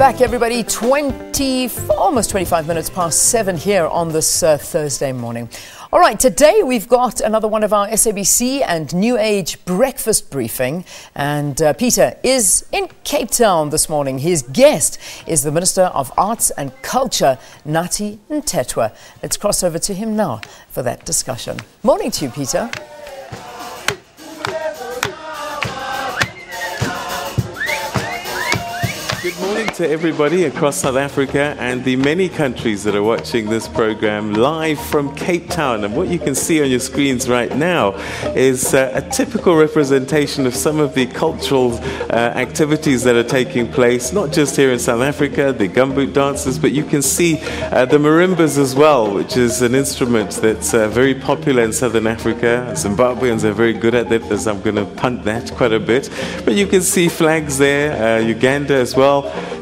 Back, everybody. Almost 25 minutes past 7 here on this Thursday morning. All right, today we've got another one of our SABC and New Age breakfast briefing. And Peter is in Cape Town this morning. His guest is the Minister of Arts and Culture, Nathi Mthethwa. Let's cross over to him now for that discussion. Morning to you, Peter. Good morning to everybody across South Africa and the many countries that are watching this program live from Cape Town. And what you can see on your screens right now is a typical representation of some of the cultural activities that are taking place, not just here in South Africa, the gumboot dances, but you can see the marimbas as well, which is an instrument that's very popular in Southern Africa. Zimbabweans are very good at it, as I'm going to punt that quite a bit. But you can see flags there, Uganda as well.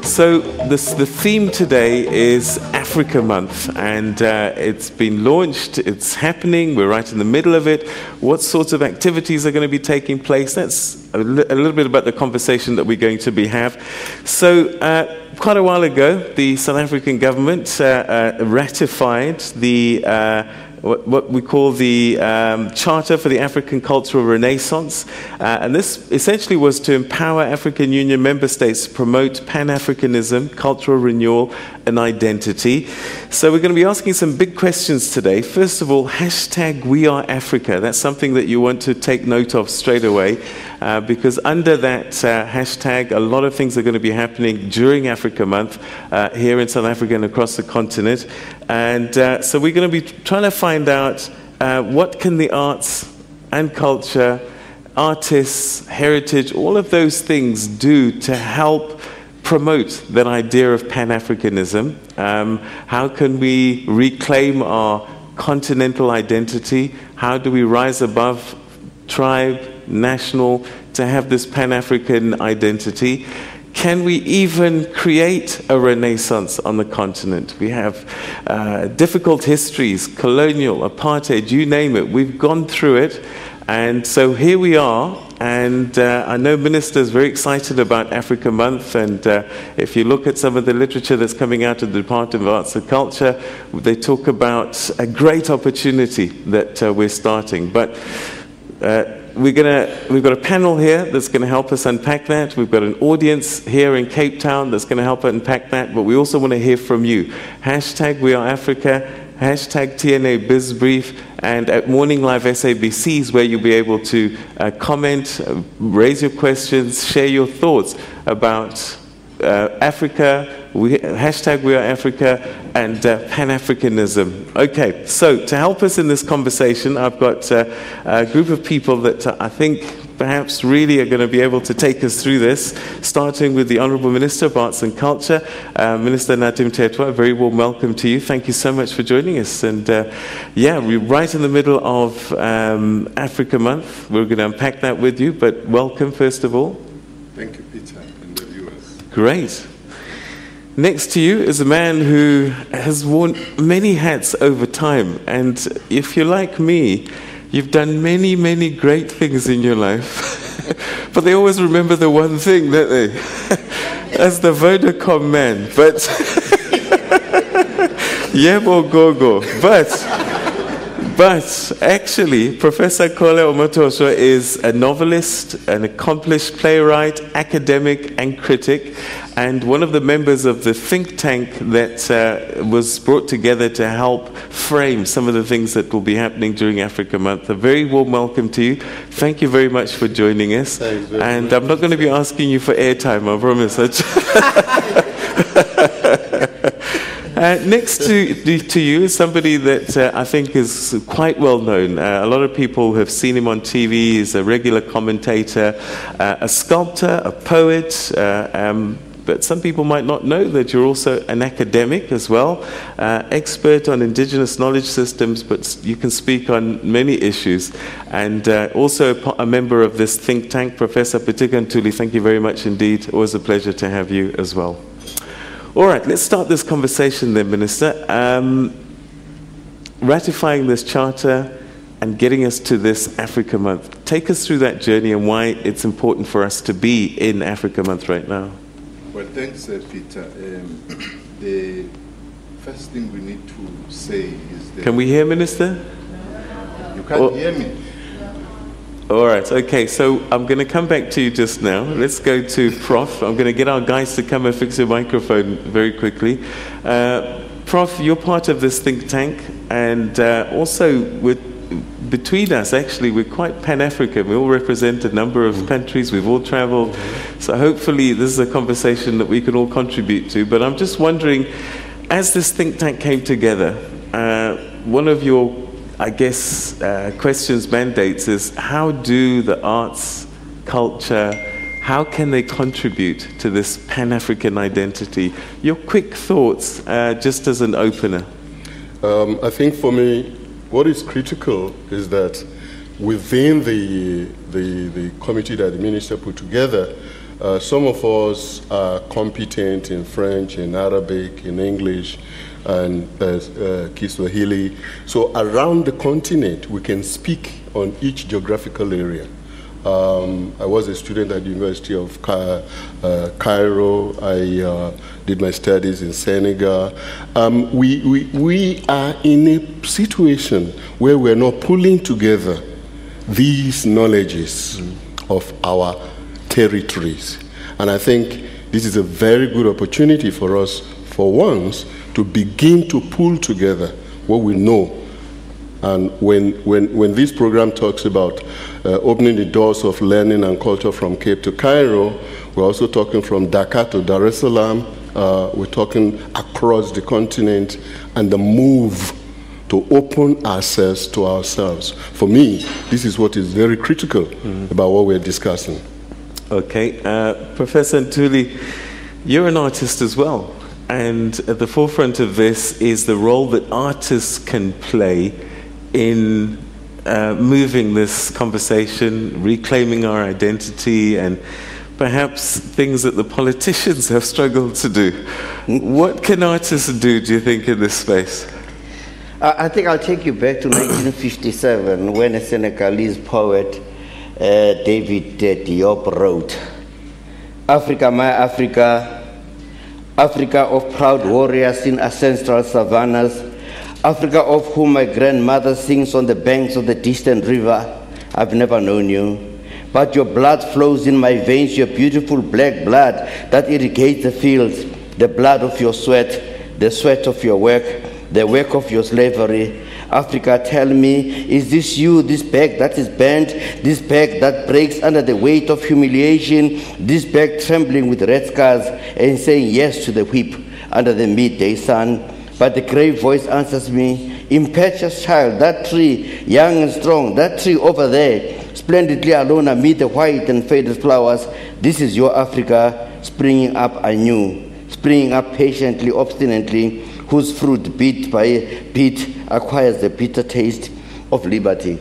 So the theme today is Africa Month, and it's been launched, it's happening, we're right in the middle of it. What sorts of activities are going to be taking place? That's a little bit about the conversation that we're going to have. So quite a while ago, the South African government ratified the what we call the Charter for the African Cultural Renaissance. And this essentially was to empower African Union member states to promote Pan-Africanism, cultural renewal, and identity. So we're going to be asking some big questions today. First of all, hashtag We Are Africa. That's something that you want to take note of straight away, because under that hashtag, a lot of things are going to be happening during Africa Month here in South Africa and across the continent. And so we're going to be trying to find out what can the arts and culture, artists, heritage, all of those things do to help promote that idea of Pan-Africanism. How can we reclaim our continental identity? How do we rise above tribe, national, to have this Pan-African identity? Can we even create a renaissance on the continent? We have difficult histories, colonial, apartheid, you name it. We've gone through it. And so here we are. And I know Minister is very excited about Africa Month. And if you look at some of the literature that's coming out of the Department of Arts and Culture, they talk about a great opportunity that we're starting. But we've got a panel here that's going to help us unpack that. We've got an audience here in Cape Town that's going to help us unpack that. But we also want to hear from you. Hashtag We Are Africa, hashtag TNA Biz Brief, and at Morning Live SABC is where you'll be able to comment, raise your questions, share your thoughts about Africa, hashtag We Are Africa, and Pan-Africanism. Okay, so to help us in this conversation, I've got a group of people that I think perhaps really are going to be able to take us through this, starting with the Honourable Minister of Arts and Culture, Minister Nathi Mthethwa. A very warm welcome to you. Thank you so much for joining us. And yeah, we're right in the middle of Africa Month. We're going to unpack that with you, but welcome first of all. Thank you, Peter, and the viewers. Great. Next to you is a man who has worn many hats over time, and if you're like me, you've done many, many great things in your life, but they always remember the one thing, don't they? As the Vodacom man, but yebo gogo, but actually, Professor Kole Otomoso is a novelist, an accomplished playwright, academic, and critic, and one of the members of the think tank that was brought together to help frame some of the things that will be happening during Africa Month. A very warm welcome to you. Thank you very much for joining us. And I'm not going to be asking you for airtime, I promise. Next to you is somebody that I think is quite well known. A lot of people have seen him on TV. He's a regular commentator, a sculptor, a poet, but some people might not know that you're also an academic as well, expert on Indigenous knowledge systems, but you can speak on many issues. And also a member of this think tank, Professor Pitika Ntuli. Thank you very much indeed. Always a pleasure to have you as well. All right, let's start this conversation then, Minister. Ratifying this charter and getting us to this Africa Month. Take us through that journey and why it's important for us to be in Africa Month right now. Well, thanks, Peter. The first thing we need to say is that... Can we hear, Minister? You can't hear me. All right, okay, so I'm going to come back to you just now. Let's go to Prof. I'm going to get our guys to come and fix your microphone very quickly. Prof, you're part of this think tank, and also between us, actually, we're quite Pan-African. We all represent a number of countries. We've all traveled. So hopefully this is a conversation that we can all contribute to. But I'm just wondering, as this think tank came together, one of your, I guess, questions, mandates is how do the arts, culture, how can they contribute to this Pan-African identity? Your quick thoughts, just as an opener. I think for me, what is critical is that within the committee that the minister put together, some of us are competent in French, in Arabic, in English, and Kiswahili. So around the continent, we can speak on each geographical area. I was a student at the University of Cairo. I did my studies in Senegal. We are in a situation where we're not pulling together these knowledges of our territories. And I think this is a very good opportunity for us, for once, to begin to pull together what we know. And when this program talks about opening the doors of learning and culture from Cape to Cairo, we're also talking from Dakar to Dar es Salaam. We're talking across the continent, and the move to open ourselves to ourselves. For me, this is what is very critical about what we're discussing. Okay, Professor Ntuli, you're an artist as well. And at the forefront of this is the role that artists can play in moving this conversation, reclaiming our identity, and perhaps things that the politicians have struggled to do. What can artists do you think, in this space? I think I'll take you back to 1957 when a Senegalese poet, David Diop, wrote, "Africa, my Africa, Africa of proud warriors in ancestral savannas, Africa of whom my grandmother sings on the banks of the distant river. I've never known you, but your blood flows in my veins, your beautiful black blood that irrigates the fields, the blood of your sweat, the sweat of your work, the work of your slavery. Africa, tell me, is this you, this back that is bent, this back that breaks under the weight of humiliation, this back trembling with red scars and saying yes to the whip under the midday sun? But the grave voice answers me, impetuous child, that tree, young and strong, that tree over there, splendidly alone amid the white and faded flowers, this is your Africa, springing up anew, springing up patiently, obstinately, whose fruit bit by bit acquires the bitter taste of liberty."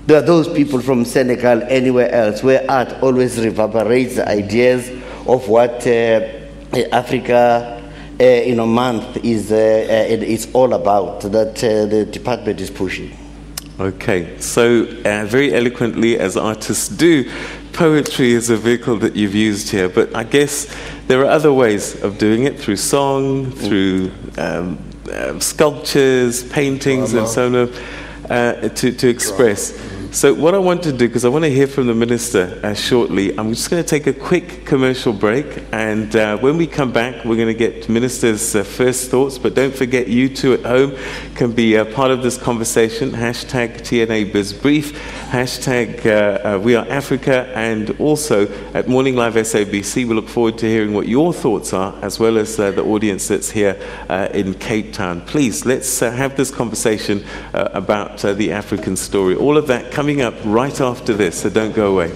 There are those people from Senegal, anywhere else, where art always reverberates the ideas of what Africa month is all about, that the department is pushing. Okay, so very eloquently, as artists do, poetry is a vehicle that you've used here, but I guess there are other ways of doing it, through song, through sculptures, paintings, and so on, to express. So what I want to do, because I want to hear from the Minister shortly, I'm just going to take a quick commercial break, and when we come back, we're going to get Minister's first thoughts, but don't forget, you two at home can be part of this conversation, hashtag TNA BizBrief, hashtag We Are Africa, and also at Morning Live SABC, we look forward to hearing what your thoughts are, as well as the audience that's here in Cape Town. Please, let's have this conversation about the African story. All of that coming up right after this, so don't go away.